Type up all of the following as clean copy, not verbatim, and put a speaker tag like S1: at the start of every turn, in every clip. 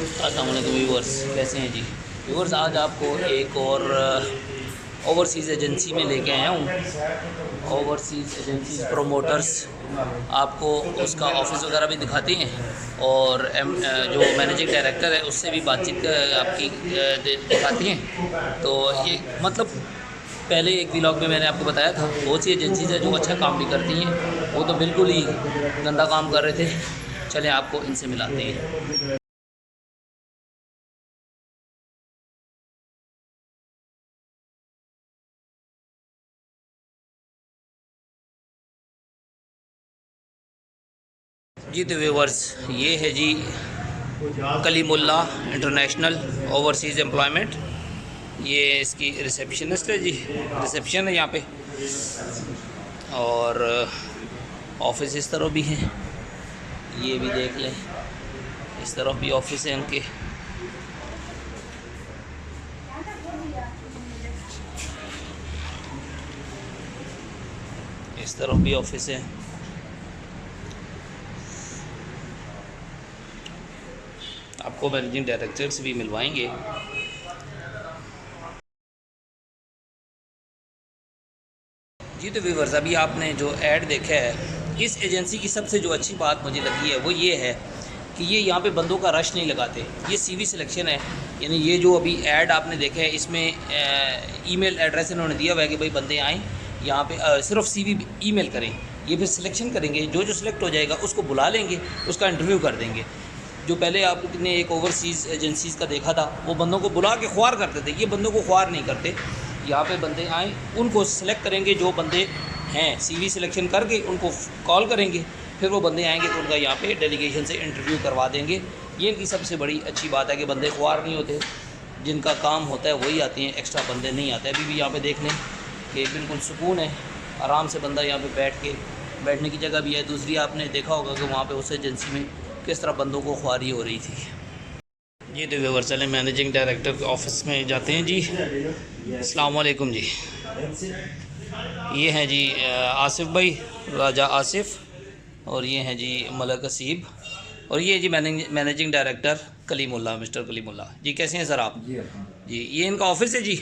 S1: अस्सलाम वालेकुम व्यूअर्स, कैसे हैं जी व्यूअर्स। आज आपको एक और ओवरसीज़ एजेंसी में लेके आया हूँ। ओवरसीज़ एजेंसीज प्रमोटर्स आपको उसका ऑफिस वगैरह भी दिखाती हैं और जो मैनेजिंग डायरेक्टर है उससे भी बातचीत आपकी दिखाती हैं। तो ये मतलब पहले एक व्लॉग में मैंने आपको बताया था, बहुत सी एजेंसीज़ है जो अच्छा काम भी करती हैं, वो तो बिल्कुल ही गंदा काम कर रहे थे। चलें आपको इनसे मिलाते हैं। जी तो व्यूवर्स, ये है जी कलीमुल्ला इंटरनेशनल ओवरसीज़ एम्प्लॉयमेंट। ये इसकी रिसेप्शनिस्ट है जी, रिसेप्शन है यहाँ पे। और ऑफिस इस तरफ भी हैं, ये भी देख लें, इस तरफ भी ऑफिस है उनके। इस तरफ भी ऑफिस है। आपको मैनेजिंग डायरेक्टर से भी मिलवाएंगे। जी तो व्यूवर्स, अभी आपने जो ऐड देखा है, इस एजेंसी की सबसे जो अच्छी बात मुझे लगी है वो ये है कि ये यहाँ पे बंदों का रश नहीं लगाते। ये सीवी सिलेक्शन है, यानी ये जो अभी ऐड आपने देखा है इसमें ईमेल एड्रेस इन्होंने दिया हुआ है कि भाई बंदे आएँ यहाँ पे, सिर्फ सीवी ईमेल करें, ये फिर सिलेक्शन करेंगे, जो सिलेक्ट हो जाएगा उसको बुला लेंगे, उसका इंटरव्यू कर देंगे। जो पहले आपने एक ओवरसीज़ एजेंसीज़ का देखा था, वो बंदों को बुला के ख्वार करते थे, ये बंदों को ख्वार नहीं करते। यहाँ पे बंदे आएँ, उनको सिलेक्ट करेंगे, जो बंदे हैं सीवी सिलेक्शन करके उनको कॉल करेंगे, फिर वो बंदे आएंगे तो उनका यहाँ पे डेलीगेशन से इंटरव्यू करवा देंगे। ये इनकी सबसे बड़ी अच्छी बात है कि बंदे ख्वार नहीं होते, जिनका काम होता है वही आते हैं, एक्स्ट्रा बंदे नहीं आते। अभी भी यहाँ पे देख लें कि बिल्कुल सुकून है, आराम से बंदा यहाँ पे बैठने की जगह भी है। दूसरी आपने देखा होगा कि वहाँ पे उस एजेंसी में किस तरह बंदों को ख्वारी हो रही थी। ये तो व्यूअर्स, चलें मैनेजिंग डायरेक्टर के ऑफिस में जाते हैं जी। अस्सलाम वालेकुम जी। ये हैं जी आसिफ भाई, राजा आसिफ, और ये हैं जी मलक असीब, और ये जी managing director Kalimulla, mister Kalimulla ji. कैसे हैं सर आप? जी ये इनका ऑफिस है जी,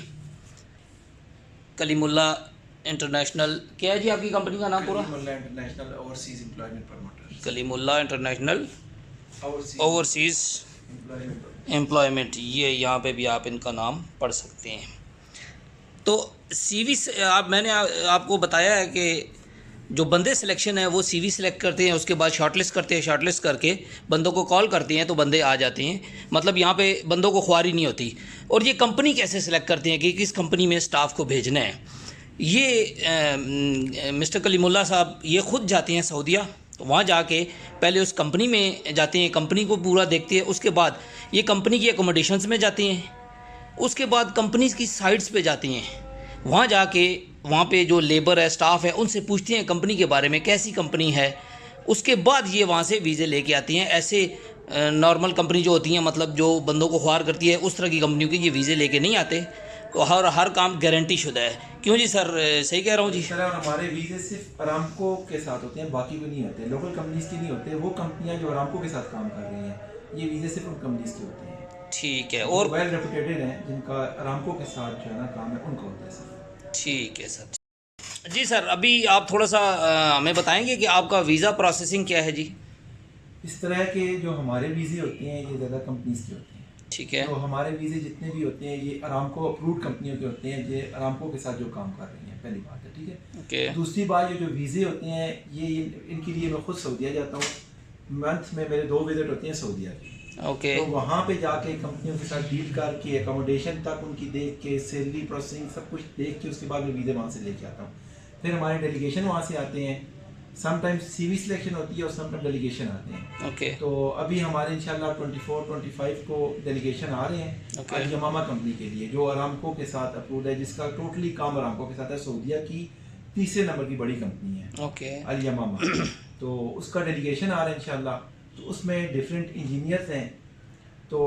S1: कलीमुल्ला इंटरनेशनल। क्या है जी आपकी कंपनी का नाम पूरा?
S2: International overseas employment promoter.
S1: Kalimulla international overseas employment, ये यहाँ पे भी आप इनका नाम पढ़ सकते हैं। तो सीवी से मैंने आपको बताया है कि जो बंदे सिलेक्शन है वो सीवी सिलेक्ट करते हैं, उसके बाद शॉर्टलिस्ट करते हैं, शॉर्टलिस्ट करके बंदों को कॉल करते हैं तो बंदे आ जाते हैं। मतलब यहाँ पे बंदों को ख्वारी नहीं होती। और ये कंपनी कैसे सिलेक्ट करते हैं कि किस कंपनी में स्टाफ को भेजना है, ये मिस्टर कलीमुल्ला साहब ये ख़ुद जाते हैं सऊदीया, तो वहाँ जाके पहले उस कंपनी में जाते हैं, कंपनी को पूरा देखते हैं, उसके बाद ये कंपनी की एकोमोडेशंस में जाते हैं, उसके बाद कंपनीज़ की साइट्स पे जाती हैं, वहाँ जाके वहाँ पे जो लेबर है, स्टाफ है, उनसे पूछते हैं कंपनी के बारे में, कैसी कंपनी है। उसके बाद ये वहाँ से वीज़े लेके आती हैं। ऐसे नॉर्मल कंपनी जो होती हैं, मतलब जो बंदों को ख्वार करती है, उस तरह की कंपनियों के ये वीज़े लेके नहीं आते। तो हर काम गारंटी शुदा है। क्यों जी सर, सही कह रहा हूँ जी?
S2: सर हमारे वीज़े सिर्फ अरामको के साथ होते हैं, बाकी को नहीं होते, लोकल कंपनीज के नहीं होते। वो कंपनियाँ जो अरामको के साथ काम कर रही हैं, ये वीज़े सिर्फ उन कंपनीज के होते हैं।
S1: ठीक है। और
S2: वेल रेपुटेटेड हैं, जिनका अरामको के साथ जो है ना काम है, उनका होता है सर।
S1: ठीक है सर। जी सर, अभी आप थोड़ा सा हमें बताएंगे कि आपका वीज़ा प्रोसेसिंग क्या है जी?
S2: इस तरह के जो हमारे वीज़े होते हैं ये ज़्यादा कंपनीज के होते हैं।
S1: ठीक है।
S2: तो हमारे वीज़े जितने भी होते हैं ये अरामको अप्रूव्ड कंपनियों के होते हैं, ये अरामको के साथ जो काम कर रही हैं, पहली बात है। ठीक है।
S1: ओके।
S2: दूसरी बात, ये जो वीज़े होते हैं ये इनके लिए मैं खुद सऊदीया जाता हूँ। मंथ में मेरे 2 विजिट होते हैं सऊदीया की।
S1: ओके।
S2: तो वहाँ पे जाके कंपनियों के साथ डील करके एकोमोडेशन तक उनकी देख के, सैलरी प्रोसेसिंग सब कुछ देख के, उसके बाद मैं वीज़े वहाँ से लेके आता हूँ। फिर हमारे डेलीगेशन वहाँ से आते हैं, समटाइम्स सीवी सिलेक्शन होती है और समटाइम डेलीगेशन आते हैं।
S1: ओके।
S2: तो अभी हमारे इंशाल्लाह 24-25 को डेलीगेशन आ रहे हैं अल यमामा कंपनी के लिए, जो अरामको के साथ अप्रूव्ड है, जिसका टोटली काम अरामको के साथ है। सऊदीया की तीसरे नंबर की बड़ी कंपनी है।
S1: ओके।
S2: अल यमामा। तो उसका डेलीगेशन आ रहा है इंशाल्लाह। तो उसमें डिफरेंट इंजीनियर्स हैं। तो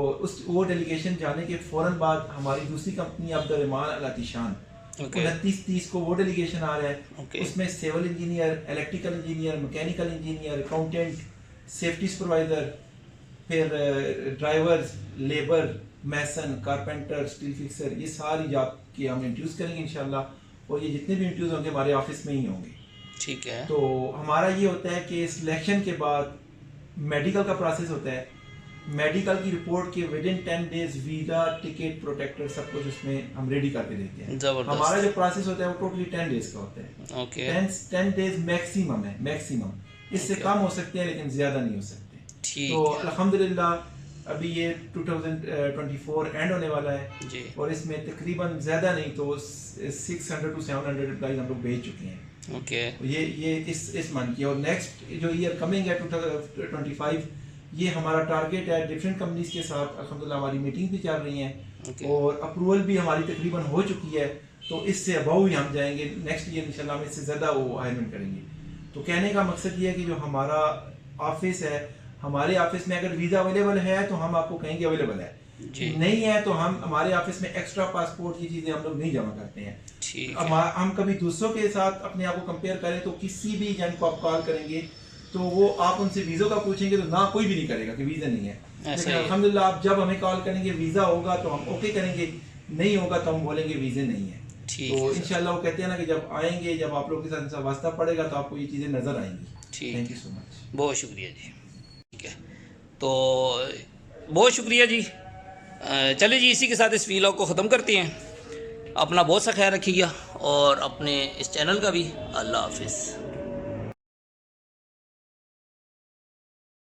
S2: वो डेलीगेशन जाने के फ़ौरन बाद हमारी दूसरी कंपनी अब्दुर्रहमान अल अतीशान, 29-30 को वो डेलीगेशन आ रहा है। उसमें civil engineer, electrical engineer, mechanical engineer, accountant, safety supervisor, फिर drivers, labour, mason, carpenter, steel fixer, ये सारी जॉब के हम इंट्रोड्यूस करेंगे इंशाल्लाह। और ये जितने भी इंट्रोड्यूस होंगे हमारे ऑफिस में ही होंगे।
S1: ठीक है।
S2: तो हमारा ये होता है कि सिलेक्शन के बाद मेडिकल का प्रोसेस होता है। मेडिकल की रिपोर्ट के within 10 days visa, ticket, protector सब कुछ उसमें हम रेडी करके देते हैं।
S1: जबरदस्त।
S2: हमारा जो प्रोसेस होता है वो टोटली 10 डेज का होता है।
S1: ओके।
S2: 10 डेज मैक्सिमम है, मैक्सिमम। इससे
S1: Okay.
S2: कम हो सकते हैं लेकिन ज़्यादा नहीं हो सकते।
S1: ठीक
S2: तो
S1: है
S2: अल्हम्दुलिल्लाह अभी ये 2024 एंड होने वाला है
S1: जी।
S2: और इसमें तकरीबन ज़्यादा नहीं तो 600 to 700 एम्प्लॉइज हम लोग भेज चुके हैं।
S1: ओके।
S2: ये इस मंथ की। और नेक्स्ट जो ईयर कमिंग है 2025, ये हमारा टारगेट है। डिफरेंट कंपनीज के साथ अल्हम्दुलिल्लाह हमारी मीटिंग भी चल रही हैं
S1: ओके।
S2: और अप्रूवल भी हमारी तकरीबन हो चुकी है। तो इससे अबाउ ही हम जाएंगे नेक्स्ट ईयर इंशाल्लाह, हम इससे ज़्यादा वो हायरमेंट करेंगे। तो कहने का मकसद ये है कि जो हमारा ऑफिस है, हमारे ऑफिस में अगर वीज़ा अवेलेबल है तो हम आपको कहेंगे अवेलेबल है,
S1: जी।
S2: नहीं है तो हम हमारे ऑफिस में एक्स्ट्रा पासपोर्ट की चीज़ें हम लोग नहीं जमा करते हैं।
S1: ठीक
S2: अब
S1: है।
S2: हम कभी दूसरों के साथ अपने आप को कंपेयर करें तो किसी भी एजेंट को आप कॉल करेंगे तो वो आप उनसे वीज़ा का पूछेंगे तो ना कोई भी नहीं करेगा कि वीज़ा नहीं है।
S1: ऐसा
S2: लेकिन
S1: ही है।
S2: अल्हम्दुलिल्लाह आप जब हमें कॉल करेंगे वीज़ा होगा तो हम ओके करेंगे, नहीं होगा तो हम बोलेंगे वीज़े नहीं है।
S1: ठीक
S2: तो
S1: है सर।
S2: इंशाल्लाह वो कहते हैं ना कि जब आएंगे, जब आप लोगों के साथ इनसा वास्ता पड़ेगा तो आपको ये चीज़ें नज़र आएंगी।
S1: ठीक
S2: थैंक यू सो मच।
S1: बहुत शुक्रिया जी। ठीक है, तो बहुत शुक्रिया जी। चलिए जी, इसी के साथ इस वीलॉग को ख़त्म करते हैं। अपना बहुत सा ख्याल रखिएगा और अपने इस चैनल का भी। अल्लाह हाफिज़।